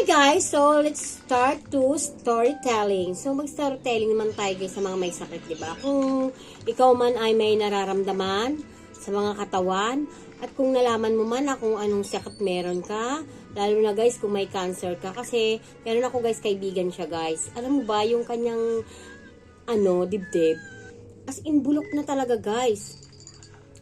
Hi guys! So, let's start to storytelling. So, mag-storytelling naman tayo guys sa mga may sakit, diba? Kung ikaw man ay may nararamdaman sa mga katawan, at kung nalaman mo man na kung anong sakit meron ka, lalo na guys kung may cancer ka, kasi meron ako guys, kaibigan siya guys. Alam mo ba, yung kanyang dibdib, as in bulok na talaga guys.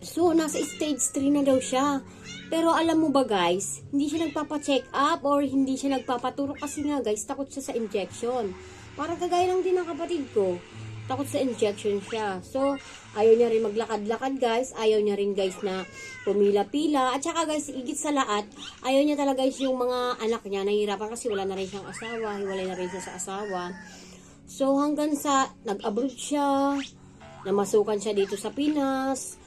So, nasa stage 3 na daw siya. Pero alam mo ba guys, hindi siya nagpapa-check up or hindi siya nagpapaturo kasi nga guys, takot siya sa injection. Parang kagaya lang din ng kapatid ko. Takot sa injection siya. So, ayaw niya rin maglakad-lakad guys. Ayaw niya rin guys na pumila-pila. At saka guys, higit sa lahat, ayaw niya talaga guys yung mga anak niya nahihirapan kasi wala na rin siyang asawa. Hiwalay na rin siya sa asawa. So, hanggang sa nag-abroad siya, namasukan siya dito sa Pinas.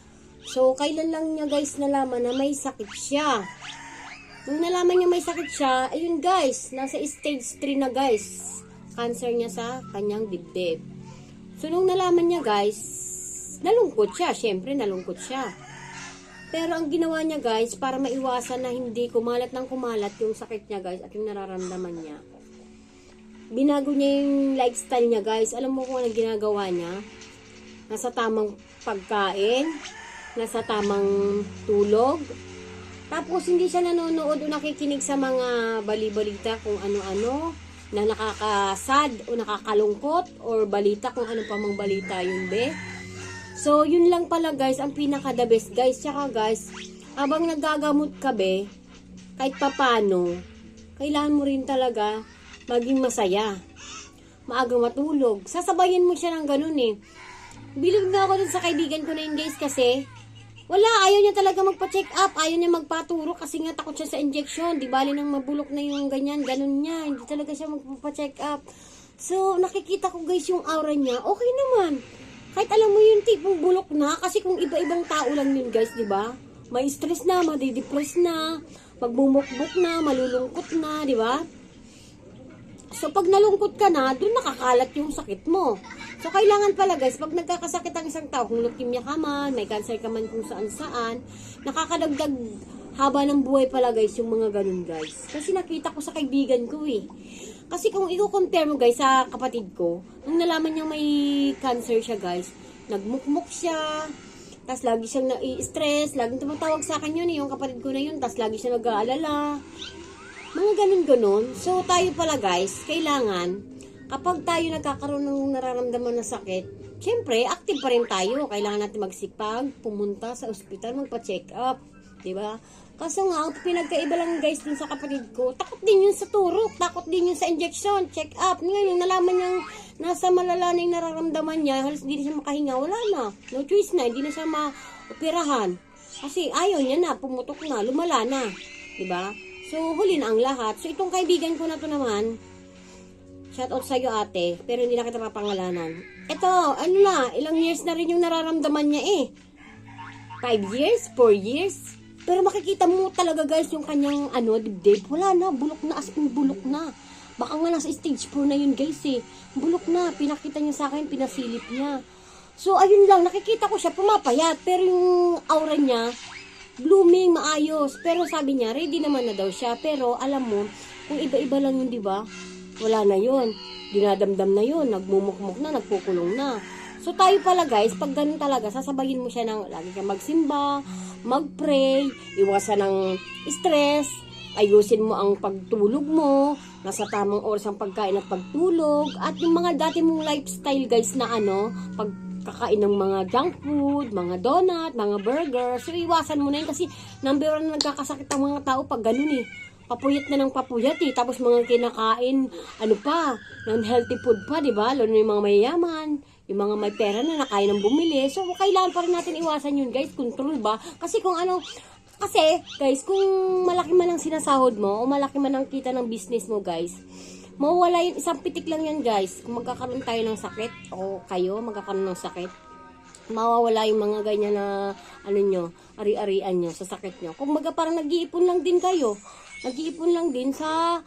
So, kailan lang niya guys nalaman na may sakit siya. Nung nalaman niya may sakit siya, ayun guys, nasa stage 3 na guys. Cancer niya sa kanyang dibdib. So, nung nalaman niya guys, nalungkot siya. Syempre, nalungkot siya. Pero ang ginawa niya guys, para maiwasan na hindi kumalat ng kumalat yung sakit niya guys at yung nararamdaman niya, binago niya yung lifestyle niya guys. Alam mo kung anong ginagawa niya? Nasa tamang pagkain, nasa tamang tulog. Tapos hindi siya nanonood o nakikinig sa mga bali-balita kung ano-ano na nakakasad o nakakalungkot or balita kung ano pa mang balita yun be. So yun lang pala guys ang pinaka the best guys. Tsaka guys, habang nagagamot ka be, kahit papano, kailangan mo rin talaga maging masaya, maagang matulog. Sasabayin mo siya ng ganun eh. Bilib na ako dun sa kaibigan ko na yun guys kasi wala, ayaw niya talaga magpa-check up, ayaw niya magpaturo kasi nga takot siya sa injection. Di bali nang mabulok na yung ganyan, ganun niya, hindi talaga siya magpa-check up. So, nakikita ko guys yung aura niya, okay naman. Kahit alam mo yung tipong bulok na, kasi kung iba-ibang tao lang yun guys, di ba? May stress na, madidepress na, magbumukbuk na, malulungkot na, di ba? So, pag nalungkot ka na, doon nakakalat yung sakit mo. So, kailangan pala guys, pag nagkakasakit ang isang tao, kung leukemia ka man, may cancer ka man kung saan-saan, nakakadagdag haba ng buhay pala guys, yung mga ganun guys. Kasi nakita ko sa kaibigan ko eh. Kasi kung i-compare mo guys sa kapatid ko, nung nalaman niyang may cancer siya guys, nagmukmuk siya, tas lagi siyang nai-stress, laging tumatawag sa akin yun eh, yung kapatid ko na yun, tas lagi siya nag-aalala. Mga ganun-ganon. So, tayo pala guys, kailangan, kapag tayo nagkakaroon ng nararamdaman na sakit, syempre, active pa rin tayo. Kailangan natin magsipag, pumunta sa ospital, magpa-check up. Diba? Kaso nga, ang pinagkaiba lang guys dun sa kapatid ko, takot din yun sa turok, takot din yun sa injection, check up. Ngayon, nalaman niyang nasa malala na yung nararamdaman niya, halos hindi na siya makahinga, wala na. No choice na, hindi na siya ma-operahan. Kasi ayaw niya na, pumutok na, lumala na. Diba? So, huli na ang lahat. So, itong kaibigan ko na to naman, shout out sa'yo ate, pero hindi na kita papangalanan. Ito, ilang years na rin yung nararamdaman niya eh. 5 years? 4 years? Pero makikita mo talaga guys, yung kanyang dibdib, wala na, bulok na, as in bulok na. Baka nga nasa stage 4 na yun guys eh. Bulok na, pinakita niya sa akin, pinasilip niya. So, ayun lang, nakikita ko siya, pumapayat, pero yung aura niya, blooming, maayos. Pero sabi niya, ready naman na daw siya. Pero alam mo, kung iba-iba lang yun, di ba? Wala na yun. Dinadamdam na yun. Nagmumukmuk na, nagpukulong na. So tayo pala guys, pag ganun talaga, sasabayin mo siya ng lagi kang magsimba, magpray, iwasan ng stress, ayusin mo ang pagtulog mo, nasa tamang oras ang pagkain at pagtulog, at yung mga dati mong lifestyle guys na pagkakain ng mga junk food, mga donut, mga burger. So, iwasan mo na yun kasi number 1 na nagkakasakit ang mga tao pag ganun eh. Papuyat na ng papuyat eh. Tapos mga kinakain, non-healthy food pa, di ba? Lalo na yung mga mayayaman, yung mga may pera na nakain ng bumili. So, kailangan pa rin natin iwasan yun guys. Control ba? Kasi kasi guys, kung malaki man ang sinasahod mo o malaki man ang kita ng business mo guys, mawala yun, isang pitik lang yan guys. Kung magkakaroon tayo ng sakit o kayo magkakaroon ng sakit, mawawala yung mga ganyan na ari-arian nyo sa sakit nyo. Kung parang nag-iipon lang din kayo, nag-iipon lang din sa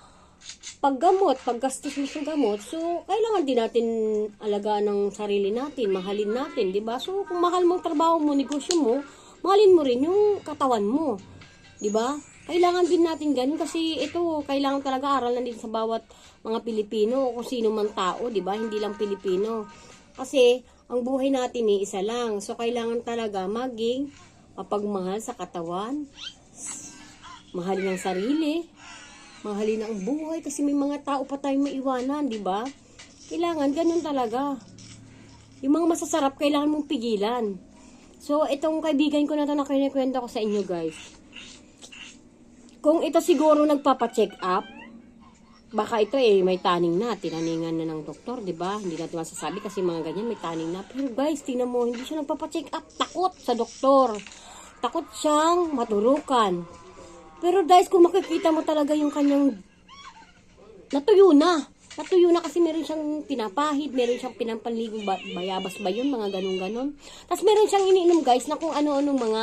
paggamot, paggastos mo sa gamot. So, kailangan din natin alagaan ng sarili natin, mahalin natin, di ba? So, kung mahal mo ang trabaho mo, negosyo mo, mahalin mo rin yung katawan mo, di ba? Kailangan din natin ganun kasi ito, kailangan talaga aralan din sa bawat mga Pilipino o kung sino man tao, di ba? Hindi lang Pilipino. Kasi ang buhay natin isa lang. So, kailangan talaga maging mapagmahal sa katawan, mahalin ang sarili, mahalin ang buhay kasi may mga tao pa tayong maiwanan, di ba? Kailangan ganun talaga. Yung mga masasarap, kailangan mong pigilan. So, itong kaibigan ko na ito na kinikwento ko sa inyo, guys. Kung ito siguro nagpapa-check up, baka ito may taning na, tinaningan na ng doktor, di ba? Hindi natin masasabi kasi mga ganyan may taning na. Pero guys, tingnan mo, hindi siya nagpapa-check up, takot sa doktor. Takot siyang maturukan. Pero guys, kung makikita mo talaga yung kanyang natuyo na. Natuyo na kasi meron siyang pinapahid, meron siyang pinampanligong bayabas ba yun, mga ganun-ganon. Tapos meron siyang iniinom guys na kung ano-anong mga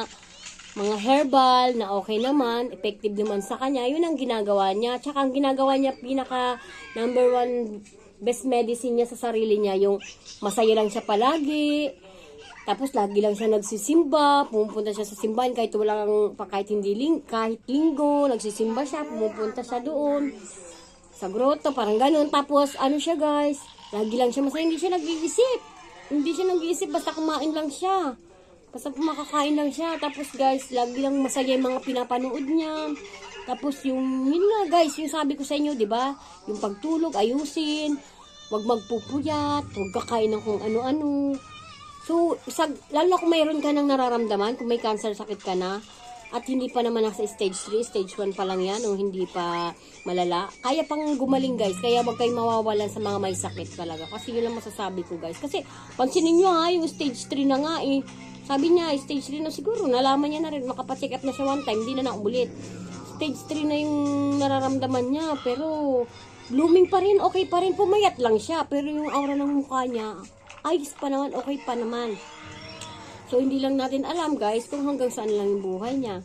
herbal na okay naman, effective naman sa kanya, yun ang ginagawa niya. Tsaka ang ginagawa niya, pinaka number one best medicine niya sa sarili niya, yung masaya lang siya palagi, tapos lagi lang siya nagsisimba, pumupunta siya sa simbahan kahit kahit linggo, nagsisimba siya, pumupunta siya doon sa grotto, parang ganun. Tapos ano siya guys, lagi lang siya masaya, hindi siya nag-iisip, basta kumain lang siya. Basta makakain lang siya. Tapos guys, lagi lang masaya yung mga pinapanood niya. Tapos yun nga guys, yung sabi ko sa inyo, di ba? Yung pagtulog, ayusin. Huwag magpupuyat. Huwag kakain ng kung ano-ano. So, lalo kung mayroon ka nang nararamdaman, kung may cancer, sakit ka na, at hindi pa naman nasa stage 3, stage 1 pa lang yan, o hindi pa malala, kaya pang gumaling guys. Kaya wag kayong mawawalan sa mga may sakit talaga. Kasi yun lang masasabi ko guys. Kasi, pansinin nyo yung stage 3 na nga Sabi niya, stage 3 na siguro. Nalaman niya na rin, makapacheck up na siya one time, hindi na naulit. Stage 3 na yung nararamdaman niya, pero blooming pa rin, okay pa rin, pumayat lang siya. Pero yung aura ng mukha niya, ayos pa naman, okay pa naman. So, hindi lang natin alam guys kung hanggang saan lang yung buhay niya.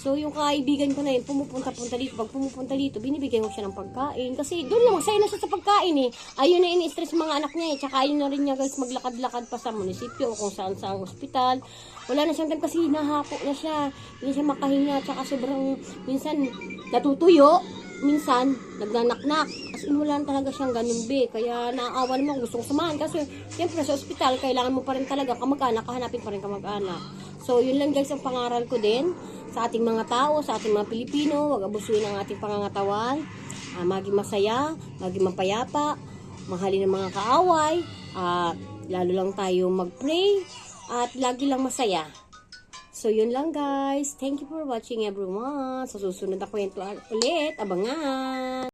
So, yung kaibigan ko na yun, pumupunta dito. Pag pumupunta dito, binibigyan ko siya ng pagkain. Kasi doon lang, masaya na siya sa pagkain Ayun na ini-stress mga anak niya Tsaka ayun na rin niya guys, maglakad-lakad pa sa munisipyo o kung saan sa ospital. Wala na siyang time kasi nahapo na siya. Hindi siya makahinga. Tsaka sobrang, minsan, natutuyo. Minsan, nagnanaknak. As in, wala talaga siyang ganun Kaya naaawa naman, gustong samahan. Kasi, siyempre sa ospital, kailangan mo pa rin talaga kamag-anak. Kahanapin pa rin kamag-anak. So, yun lang guys ang pangaral ko din sa ating mga tao, sa ating mga Pilipino. Huwag abusuin ang ating pangangatawan. Maging masaya, maging mapayapa, mahalin ang mga kaaway, lalo lang tayo mag-pray, at lagi lang masaya. So, yun lang guys. Thank you for watching everyone. Sa susunod na kwento ulit, abangan!